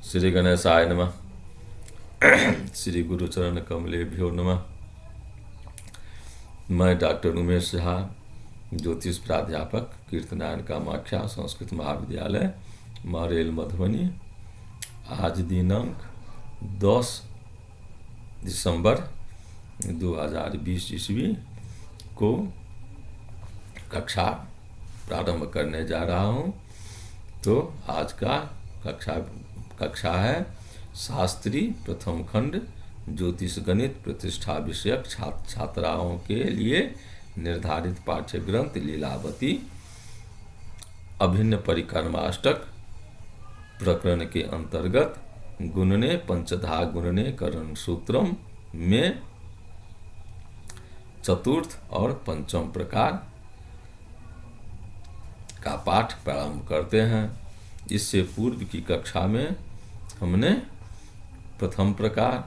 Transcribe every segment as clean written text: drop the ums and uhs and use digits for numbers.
श्री गणेशाय नमः। श्री गुरुचरण कमलेभ्यो नमः। मैं डॉक्टर उमेश झा, ज्योतिष प्राध्यापक, कीर्तनारायण कामाख्या संस्कृत महाविद्यालय, मारेल, मधुबनी। आज दिनांक 10 दिसंबर 2020 ईस्वी को कक्षा प्रारंभ करने जा रहा हूँ। तो आज का कक्षा है शास्त्री प्रथम खंड ज्योतिष गणित प्रतिष्ठा विषयक छात्राओं के लिए निर्धारित पाठ्य ग्रंथ लीलावती अभिन्न परिक्रमाष्टक प्रकरण के अंतर्गत गुणने पंचधा गुणने करण सूत्रम में चतुर्थ और पंचम प्रकार का पाठ प्रारंभ करते हैं। इससे पूर्व की कक्षा में हमने प्रथम प्रकार,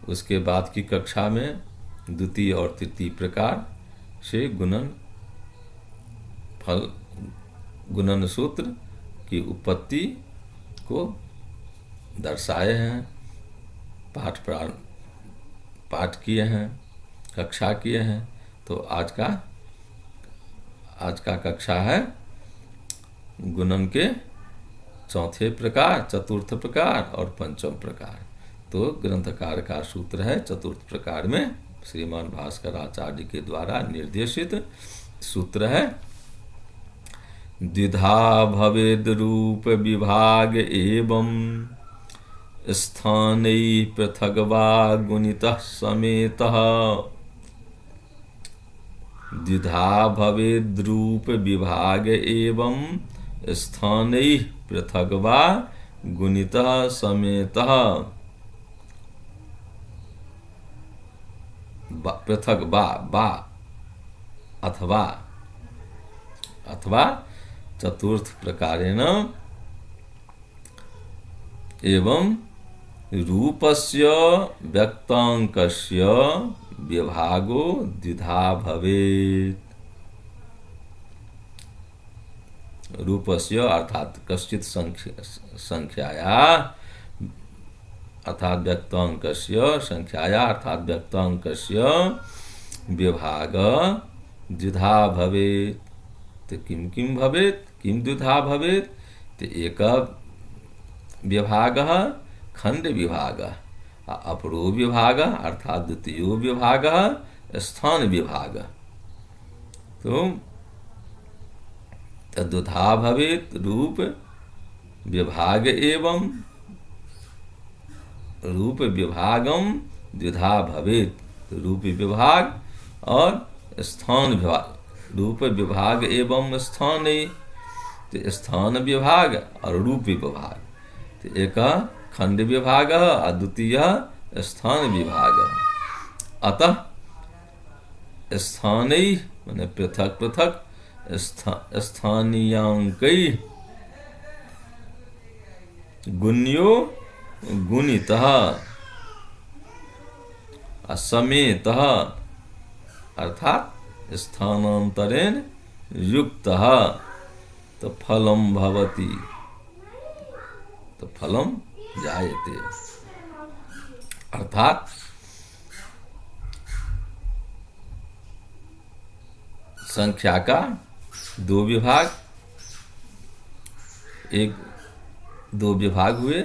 उसके बाद की कक्षा में द्वितीय और तृतीय प्रकार से गुणन सूत्र की उत्पत्ति को दर्शाए हैं, पाठ किए हैं, कक्षा किए हैं। तो आज का कक्षा है गुणन के चौथे प्रकार, चतुर्थ प्रकार और पंचम प्रकार। तो ग्रंथकार का सूत्र है चतुर्थ प्रकार में श्रीमान भास्कर आचार्य के द्वारा निर्देशित सूत्र है। द्विधा भवेद रूप विभाग एवं स्थानै पृथग वा गुणितः समेतः। द्विधा भवेद रूप विभाग एवं स्थानै पृथग वा गुणितः समेतः। पृथक बा अथवा चतुर्थ प्रकारेण एवं रूपस्य व्यक्तांकस्य विभागो द्विधा भवेत्। रूपस्य अर्थात कश्चित संख्याया अर्थात व्यक्तांकस्य संख्याया अर्थात व्यक्तांकस्य विभाग द्विधा भवेत्। तो किम भवेत्, किम द्विधा भवेत्? तो एक विभाग खंड विभाग, अपरो विभाग अर्थात द्वितीय विभाग स्थान विभाग। तो तद्विधा भवेत् रूप विभाग एवं रूप विभागम द्विधा भवेत्। रूप विभाग और स्थान विभाग, रूप विभाग एवं स्थान, तो स्थान विभाग और रूप विभाग। तो एक खंड विभाग और द्वितीय स्थान विभाग। अतः स्थानै माने पृथक पृथक स्थानीयांकै गुण्यो गुणितः समेतः अर्थात स्थानांतरेण युक्तः तो फलम भवति, तो फलम जायते। अर्थात संख्या का दो विभाग हुए,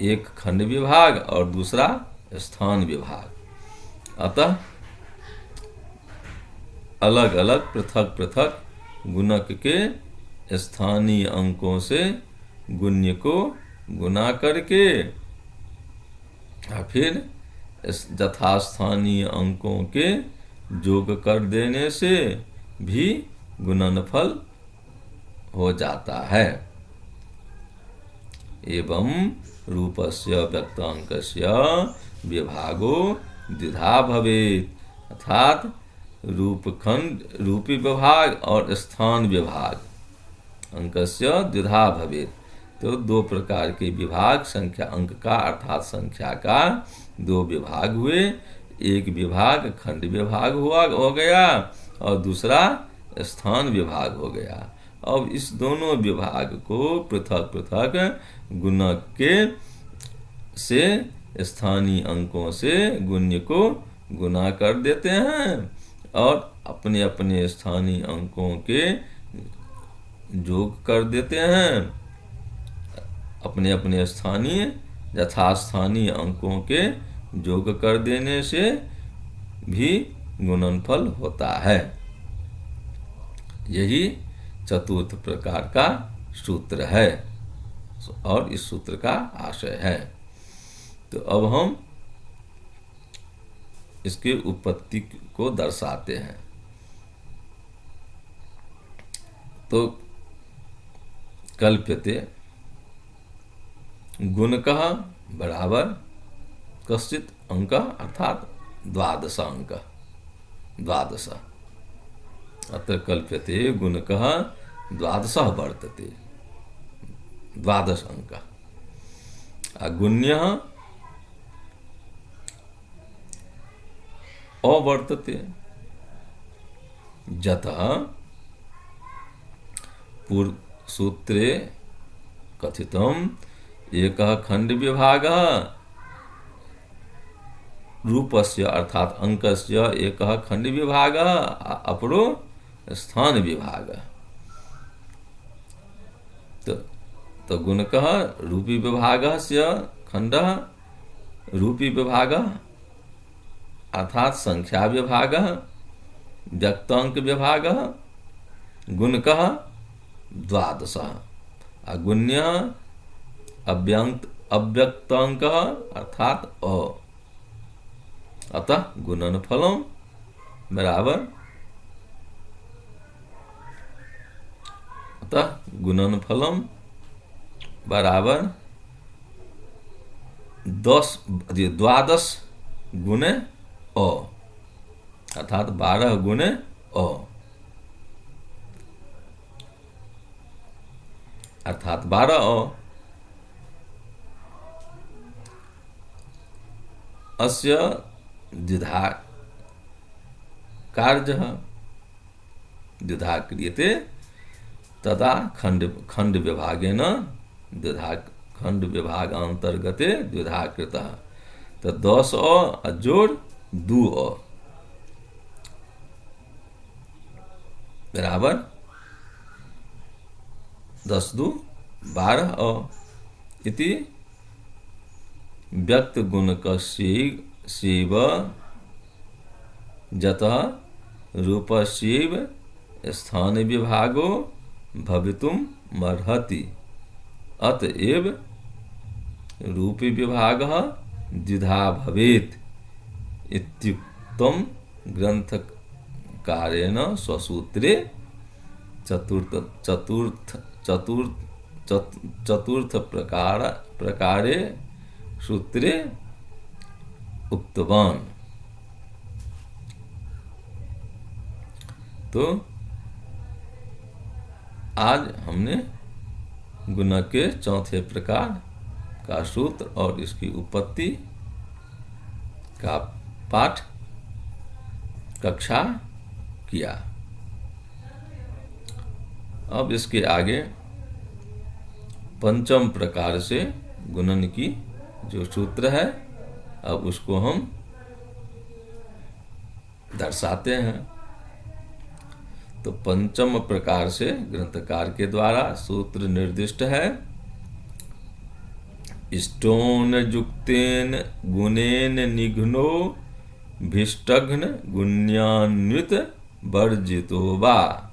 एक खंड विभाग और दूसरा स्थान विभाग। अतः अलग अलग पृथक पृथक गुणक के स्थानीय अंकों से गुण्य को गुना करके फिर यथास्थानीय अंकों के योग कर देने से भी गुणनफल हो जाता है। एवं रूपस्य व्यक्तांकस्य विभागो द्विधा भवेत् अर्थात रूपी विभाग और स्थान विभाग अंकस्य द्विधा भवेत्। तो दो प्रकार के विभाग, संख्या अंक का अर्थात संख्या का दो विभाग हुए। एक विभाग खंड विभाग हो गया और दूसरा स्थान विभाग हो गया। अब इस दोनों विभाग को पृथक पृथक गुणक के से स्थानीय अंकों से गुण्य को गुणा कर देते हैं और अपने अपने स्थानीय अंकों के योग कर देते हैं। अपने अपने स्थानीय यथास्थानीय अंकों के योग कर देने से भी गुणनफल होता है। यही चतुर्थ प्रकार का सूत्र है और इस सूत्र का आशय है। तो अब हम इसकी उत्पत्ति को दर्शाते हैं। तो कल्प्यते गुणकः बराबर कश्चित् अंकः अर्थात द्वादश अंक। द्वादश अत्र कल्प्यते गुणकः द्वादशः वर्तते, द्वादश अंकः। गुण्यः अवर्तते यतः पूर्व सूत्रे कथितम् एकः खंड विभागः रूपस्य अर्थात अंकस्य एकः खंड विभागः अपरो स्थान विभागः। तो गुणकः रूपी विभागस्य खंडः रूपी विभागः अर्थात संख्या विभागः व्यक्तांक विभागः गुणकः द्वादशः अगुण्यः अव्यक्तांकः अर्थात अ। अतः गुणनफलम बराबर बराबर 12 गुणे अ अर्थात 12 गुणे अ अर्थात 12 अ। अस्य द्विधा कार्यः द्विधा क्रियते तदा खंड विभागेन द्विधा खंड विभागांतर्गते द्विधा कृतः। तो 10 अ जोड़ 2 अ बराबर 10 2 12 अ इति व्यक्त गुणकस्यैव यतः रूपस्यैव स्थान विभागो भवितुमर्हति। अतएव रूपी विभागः द्विधा भवेत् इत्युक्तं ग्रंथकारेण स्वसूत्रे चतुर्थ प्रकारे सूत्रे उक्तवान। तो आज हमने गुणक के चौथे प्रकार का सूत्र और इसकी उत्पत्ति का पाठ कक्षा किया। अब इसके आगे पंचम प्रकार से गुणन की जो सूत्र है अब उसको हम दर्शाते हैं। तो पंचम प्रकार से ग्रंथकार के द्वारा सूत्र निर्दिष्ट है। इष्टोन युक्तेन गुणेन निघ्नो भिष्टघ्न गुण्यान्वित वर्जितो वा।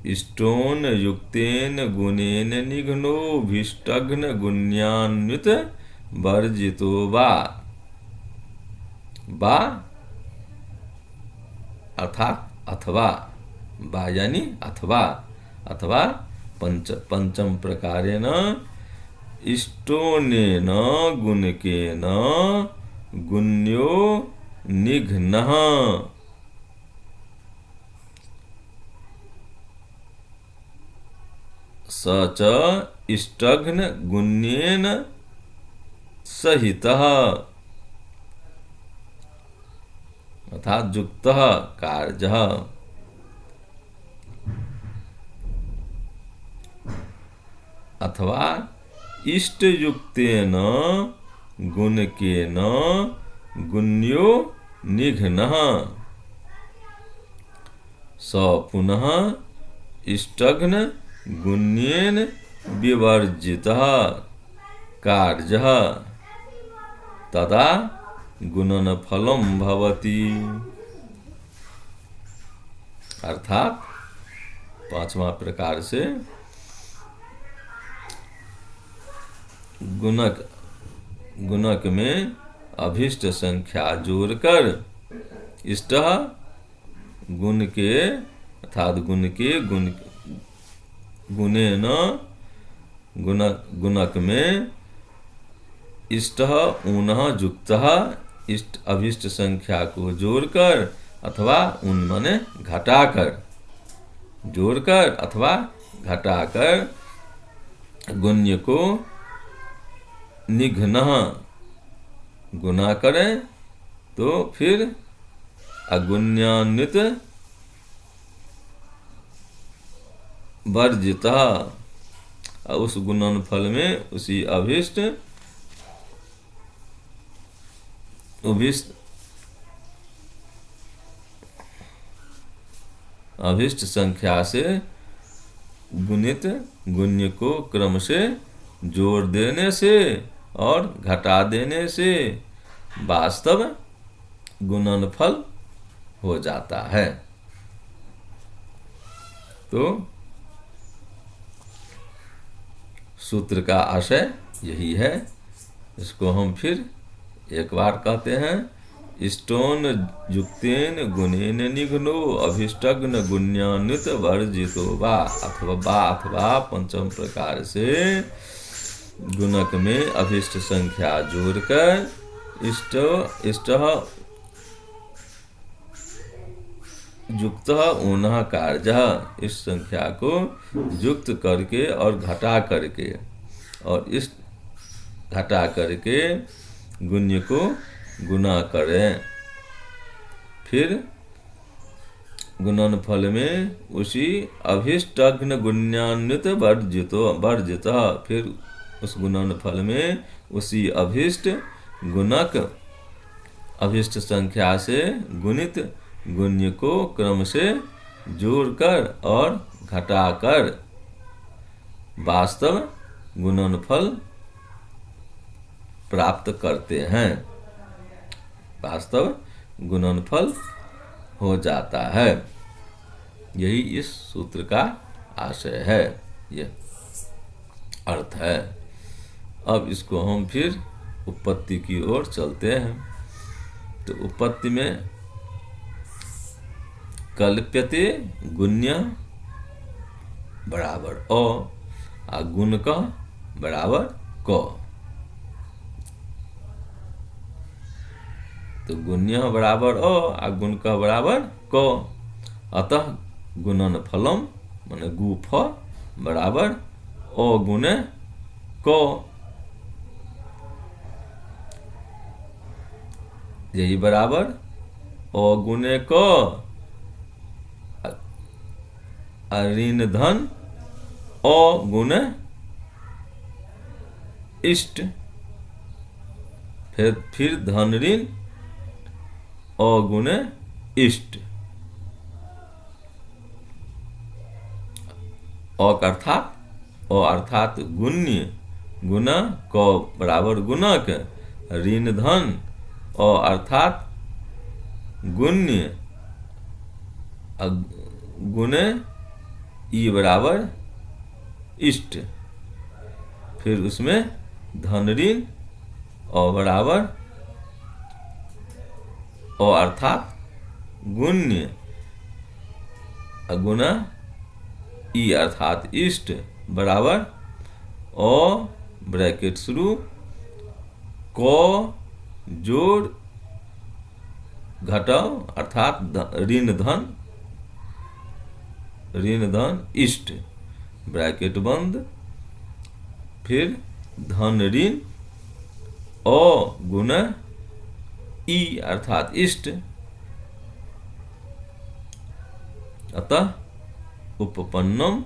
इष्टोन युक्तेन गुणेन निघ्नो भिष्टघ्न गुण्यान्वित वर्जितो वा। वा अर्थात अथवा वा यानी अथवा पंचम प्रकारेण इष्टोनेन गुणकेन गुण्यो निघ्नः। स च इष्टघ्न गुण्येन सहितः अर्थात युक्तः कार्यः। अथवा इष्टयुक्तेन गुणकेन गुण्यो निघ्नः स पुनः इष्टघ्न गुण्येन विवर्जितः कार्यः तदा गुणन फलम भवति। अर्थात पांचवा प्रकार से गुणक में अभिष्ट संख्या जोड़कर इष्ट गुण के अर्थात गुण के गुणेन गुणक में इष्ट ऊनः युक्तः इष्ट अभिष्ट संख्या को जोड़कर अथवा उन माने घटाकर जोड़कर अथवा घटाकर गुण्य को निघ्नः गुना करें तो फिर अगुण्यान्वित वर्जितः उस गुणन फल में उसी अभिष्ट संख्या से गुणित गुण्य को क्रम से जोड़ देने से और घटा देने से वास्तव गुणन फल हो जाता है। तो सूत्र का आशय यही है। इसको हम फिर एक बार कहते हैं। इष्टोन युक्तेन गुणेन निघ्नो अभिष्टग्न गुण्यान्वित वर्जितो वा अथवा पंचम प्रकार से गुणक में अभिष्ट संख्या जोड़कर इष्ट युक्त ऊनः कार्य इस संख्या को युक्त करके और घटा करके और इस घटा करके गुण्य को गुना करें। फिर गुणन फल में उसी अभिष्टग्न गुण्यान्वित वर्जित फिर उस गुणन फल में उसी अभिष्ट गुणक अभिष्ट संख्या से गुणित गुण्य को क्रम से जोड़कर और घटाकर वास्तव गुणनफल प्राप्त करते हैं। वास्तव गुणनफल हो जाता है। यही इस सूत्र का आशय है, यह अर्थ है। अब इसको हम फिर उत्पत्ति की ओर चलते हैं। तो उत्पत्ति में कल्प्यते गुण्य बराबर अ गुण का बराबर क। तो गुण्य बराबर अ गुण का बराबर क। अतः गुणन फलम माने गुफ बराबर अ गुणे क। यही बराबर अ गुणे क ऋण धन अ गुण इष्ट फिर धन ऋण अ गुण इष्ट। अर्थात गुण्य गुण क बराबर गुणक ऋण धन अर्थात गुण्य गुण ई बराबर इष्ट। फिर उसमें धन ऋण अ बराबर अर्थात गुण्य गुण ई अर्थात इष्ट बराबर अ ब्रैकेट शुरू क जोड़ घटाओ अर्थात ऋण धन इष्ट ब्रैकेट बंद। फिर धन ऋण अ गुण ई अर्थात इष्ट। अतः उपपन्नम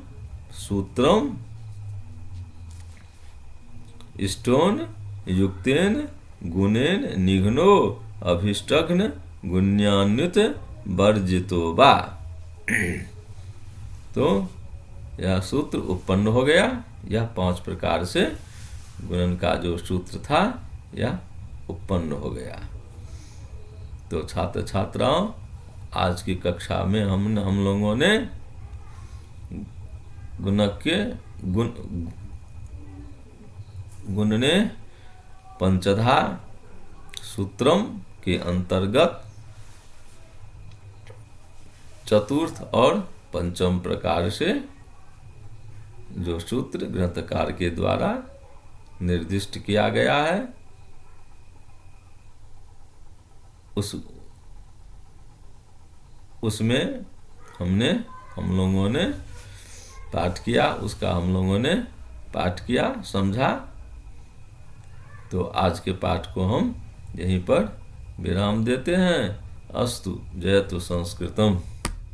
सूत्रम इष्टोन युक्तेन गुणेन निघ्नो अभिष्टघ्न गुण्यान्वित वर्जितो वा। तो यह सूत्र उत्पन्न हो गया। यह 5 प्रकार से गुणन का जो सूत्र था यह उत्पन्न हो गया। तो छात्र छात्राओं, आज की कक्षा में हम लोगों ने गुणक के गुणने पंचधा सूत्रम के अंतर्गत चतुर्थ और पंचम प्रकार से जो सूत्र ग्रंथकार के द्वारा निर्दिष्ट किया गया है उसमें हम लोगों ने पाठ किया, उसका हम लोगों ने पाठ किया, समझा। तो आज के पाठ को हम यहीं पर विराम देते हैं। अस्तु, जयतु संस्कृतम।